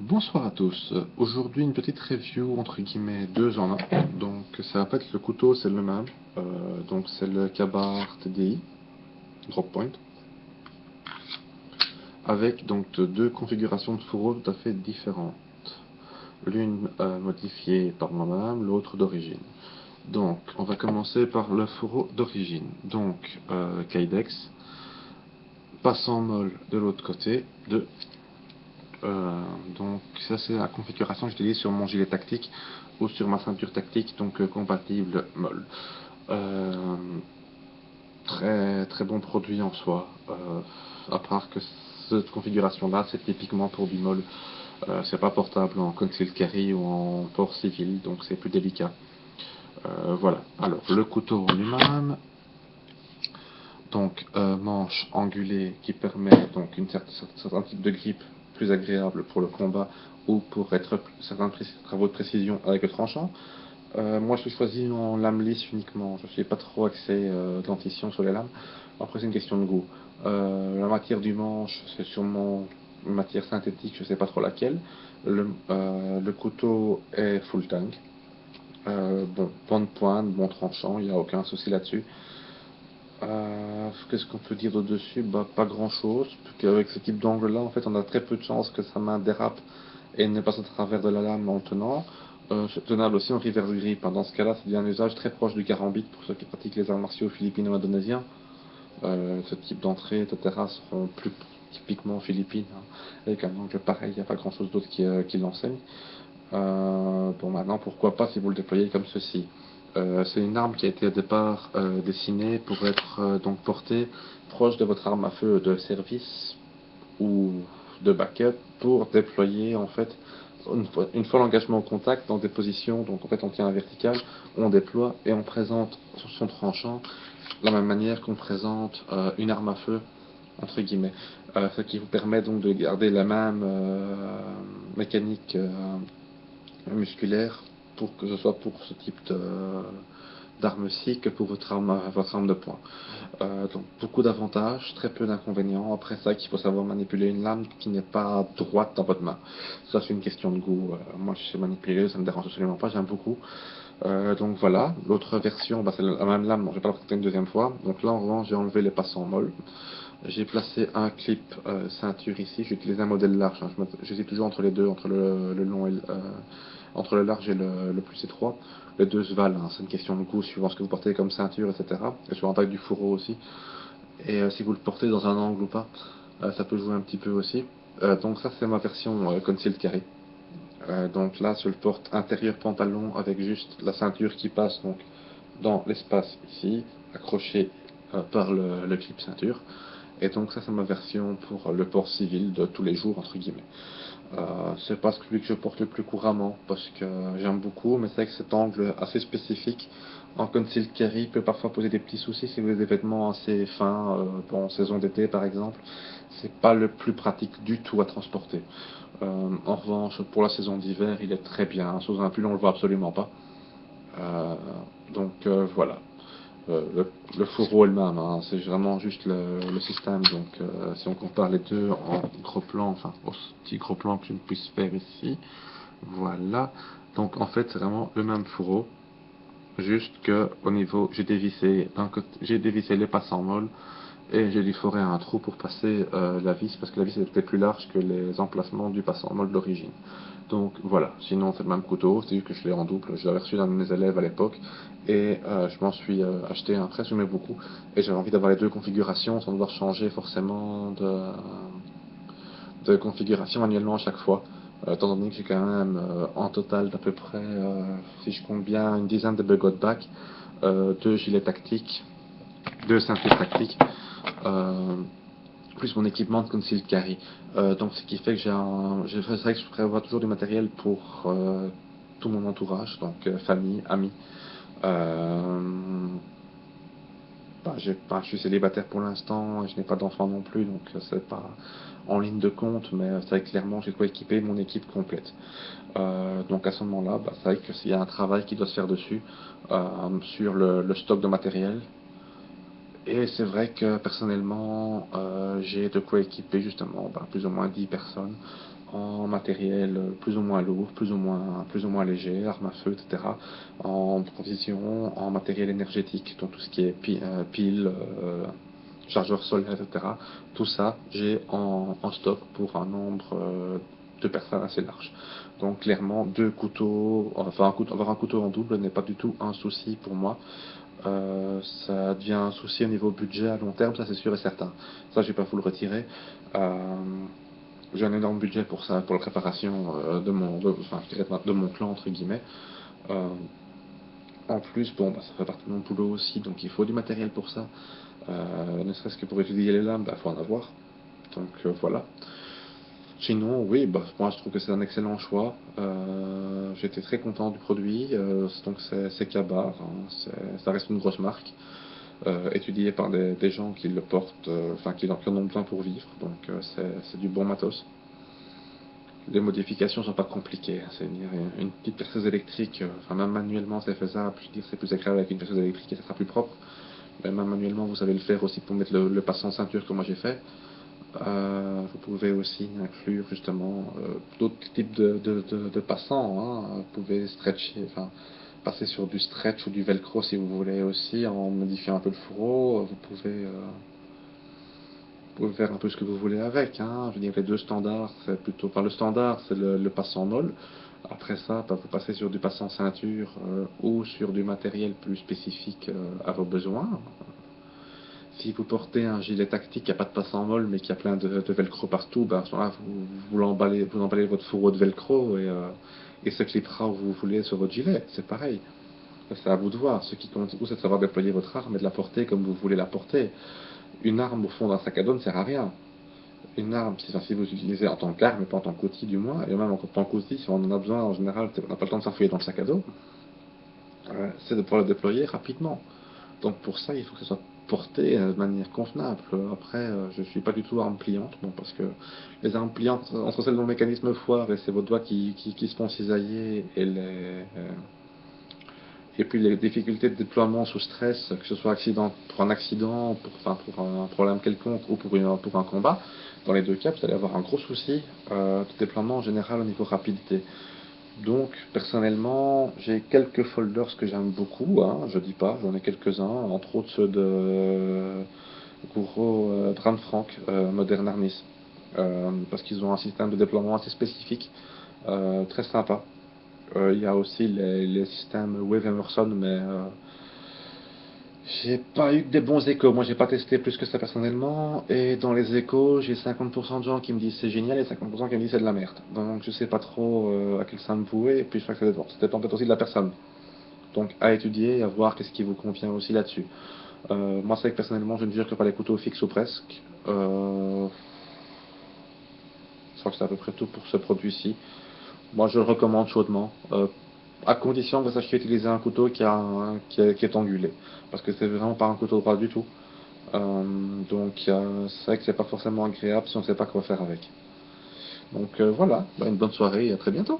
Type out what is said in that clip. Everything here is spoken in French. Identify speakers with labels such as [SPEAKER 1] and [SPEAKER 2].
[SPEAKER 1] Bonsoir à tous. Aujourd'hui une petite review entre guillemets deux en un. Donc ça va pas être le couteau, c'est le même. Donc c'est le Kabar TDI Drop Point avec donc deux configurations de fourreau tout à fait différentes. L'une modifiée par moi-même, l'autre d'origine. Donc on va commencer par le fourreau d'origine. Donc Kydex, passant molle de l'autre côté de donc ça c'est la configuration que j'utilise sur mon gilet tactique ou sur ma ceinture tactique, donc compatible molle. Euh, très bon produit en soi, à part que cette configuration là c'est typiquement pour du molle. C'est pas portable en concealed carry ou en port civil, donc c'est plus délicat. Voilà, alors le couteau en lui-même, donc manche angulée qui permet donc une certain type de grip plus agréable pour le combat ou pour être certains travaux de précision avec le tranchant. Moi je suis choisi en lame lisse uniquement, je ne suis pas trop axé dentition sur les lames. Après c'est une question de goût. La matière du manche c'est sûrement une matière synthétique, je ne sais pas trop laquelle. Le couteau est full tank. Bon, bonne pointe, bon tranchant, il n'y a aucun souci là-dessus. Qu'est-ce qu'on peut dire au-dessus? Bah, pas grand-chose. Avec ce type d'angle-là, en fait, on a très peu de chances que sa main dérape et ne passe au travers de la lame en tenant. C'est tenable aussi en reverse grip, hein. Dans ce cas-là, c'est bien un usage très proche du karambit pour ceux qui pratiquent les arts martiaux philippino-indonésiens. Ce type d'entrée, etc., seront plus typiquement philippines, hein. Avec un angle pareil, il n'y a pas grand-chose d'autre qui l'enseigne. Bon, maintenant, pourquoi pas si vous le déployez comme ceci. C'est une arme qui a été au départ dessinée pour être donc portée proche de votre arme à feu de service ou de backup pour déployer en fait une fois l'engagement au contact dans des positions, donc en fait on tient la verticale, on déploie et on présente son tranchant de la même manière qu'on présente une arme à feu entre guillemets, ce qui vous permet donc de garder la même mécanique musculaire pour que ce soit pour ce type d'arme-ci que pour votre arme de poing. Donc beaucoup d'avantages, très peu d'inconvénients. Après ça, qu'il faut savoir manipuler une lame qui n'est pas droite dans votre main. Ça, c'est une question de goût. Moi, je sais manipuler, ça me dérange absolument pas, j'aime beaucoup. Donc voilà, l'autre version, bah, c'est la même lame, bon, je vais pas la présenter une deuxième fois. Donc là, en revanche, j'ai enlevé les passants molles. J'ai placé un clip ceinture ici, j'ai utilisé un modèle large, hein. J'hésite toujours entre les deux, entre le long et entre le large et le plus étroit. Les deux se valent, hein. C'est une question de goût suivant ce que vous portez comme ceinture, etc. Et sur la taille du fourreau aussi. Et si vous le portez dans un angle ou pas, ça peut jouer un petit peu aussi. Donc ça c'est ma version concealed carry. Donc là je le porte intérieur pantalon avec juste la ceinture qui passe donc dans l'espace ici, accroché par le clip ceinture. Et donc ça c'est ma version pour le port civil de tous les jours entre guillemets. C'est pas celui que je porte le plus couramment parce que j'aime beaucoup, mais c'est vrai que cet angle assez spécifique en concealed carry peut parfois poser des petits soucis si vous avez des vêtements assez fins, en saison d'été par exemple. C'est pas le plus pratique du tout à transporter. En revanche, pour la saison d'hiver, il est très bien. Sous un pull, on le voit absolument pas. Euh, voilà. Le fourreau est le même, hein. C'est vraiment juste le système. Donc si on compare les deux en gros plan, enfin au petit gros plan que je ne puisse faire ici, voilà. Donc en fait c'est vraiment le même fourreau, juste que au niveau j'ai dévissé les passants molles et j'ai dû forer un trou pour passer la vis parce que la vis était plus large que les emplacements du passant molle d'origine. Donc voilà, sinon c'est le même couteau, c'est juste que je l'ai en double, je l'avais reçu d'un de mes élèves à l'époque et je m'en suis acheté un très, j'aimais beaucoup et j'avais envie d'avoir les deux configurations sans devoir changer forcément de configuration manuellement à chaque fois. Étant donné que j'ai quand même en total d'à peu près, si je compte bien, une dizaine de bugot back, deux gilets tactiques, deux ceintures tactiques, euh, plus mon équipement de concealed carry. Donc ce qui fait que c'est vrai que je prévois toujours du matériel pour tout mon entourage, donc famille, amis. Euh, je suis célibataire pour l'instant, je n'ai pas d'enfant non plus, donc c'est pas en ligne de compte, mais c'est vrai que clairement j'ai quoi équiper mon équipe complète. Donc à ce moment-là, bah, c'est vrai que s'il y a un travail qui doit se faire dessus, sur le stock de matériel, et c'est vrai que personnellement, j'ai de quoi équiper justement plus ou moins 10 personnes en matériel plus ou moins lourd, plus ou moins léger, armes à feu, etc. En provision, en matériel énergétique, donc tout ce qui est piles, chargeurs solaires, etc. Tout ça, j'ai en stock pour un nombre de personnes assez large. Donc clairement, deux couteaux, enfin avoir un couteau en double n'est pas du tout un souci pour moi. Ça devient un souci au niveau budget à long terme, ça c'est sûr et certain. Ça, je vais pas vous le retirer. Euh, j'ai un énorme budget pour ça, pour la préparation enfin, je dirais de mon clan entre guillemets. Euh, En plus, bon, bah, ça fait partie de mon boulot aussi, donc il faut du matériel pour ça. Ne serait-ce que pour étudier les lames, bah, faut en avoir. Donc voilà. Sinon, oui, bah, moi je trouve que c'est un excellent choix. J'étais très content du produit. Donc c'est Kabar, hein, ça reste une grosse marque, étudiée par des gens qui le portent, enfin qui en ont besoin pour vivre. Donc c'est du bon matos. Les modifications sont pas compliquées, hein. C'est une petite perceuse électrique, enfin même manuellement c'est faisable. Je veux dire, c'est plus agréable avec une perceuse électrique et ça sera plus propre. Mais même manuellement, vous savez le faire aussi pour mettre le passant ceinture que moi j'ai fait. Vous pouvez aussi inclure justement d'autres types de passants, hein. Vous pouvez stretcher, enfin passer sur du stretch ou du velcro si vous voulez aussi, en modifiant un peu le fourreau. Vous pouvez faire un peu ce que vous voulez avec, hein. Je veux dire, les deux standards, c'est plutôt, enfin le standard, c'est le passant molle. Après ça, bah, vous passez sur du passant ceinture ou sur du matériel plus spécifique à vos besoins. Si vous portez un gilet tactique qui n'a pas de passant molle mais qui a plein de velcro partout, ben, à ce moment-là, vous emballez votre fourreau de velcro et se clipera où vous voulez sur votre gilet. C'est pareil. C'est à vous de voir. Ce qui compte surtout, c'est de savoir déployer votre arme et de la porter comme vous voulez la porter. Une arme au fond d'un sac à dos ne sert à rien. Une arme, si vous l'utilisez en tant qu'arme et pas en tant qu'outil du moins, et même en tant qu'outil, si on en a besoin en général, on n'a pas le temps de s'enfouir dans le sac à dos, c'est de pouvoir le déployer rapidement. Donc pour ça, il faut que ce soit porté de manière convenable. Après, je suis pas du tout arme pliante, bon, parce que les armes pliantes, entre celles dont le mécanisme foire et c'est vos doigts qui se font cisailler et puis les difficultés de déploiement sous stress, que ce soit pour un accident, enfin, pour un problème quelconque ou pour un combat, dans les deux cas, vous allez avoir un gros souci de déploiement en général au niveau rapidité. Donc, personnellement, j'ai quelques folders que j'aime beaucoup, hein, je dis pas, j'en ai quelques-uns, entre autres ceux de Guru Bram Frank, Modern Armies, parce qu'ils ont un système de déploiement assez spécifique, très sympa. Il y a aussi les systèmes Wave Emerson, mais j'ai pas eu des bons échos. Moi, j'ai pas testé plus que ça personnellement. Et dans les échos, j'ai 50% de gens qui me disent c'est génial et 50% qui me disent c'est de la merde. Donc, je sais pas trop à quel sein me vouer. Et puis, je crois que ça dépend peut-être aussi de la personne. Donc, à étudier et à voir qu'est-ce qui vous convient aussi là-dessus. Moi, c'est vrai que personnellement, je ne jure que par les couteaux fixes ou presque. Je crois que c'est à peu près tout pour ce produit-ci. Moi, je le recommande chaudement. À condition que vous sachiez utiliser un couteau qui est angulé. Parce que c'est vraiment pas un couteau droit du tout. Donc c'est vrai que c'est pas forcément agréable si on ne sait pas quoi faire avec. Donc voilà, bah, une bonne soirée et à très bientôt.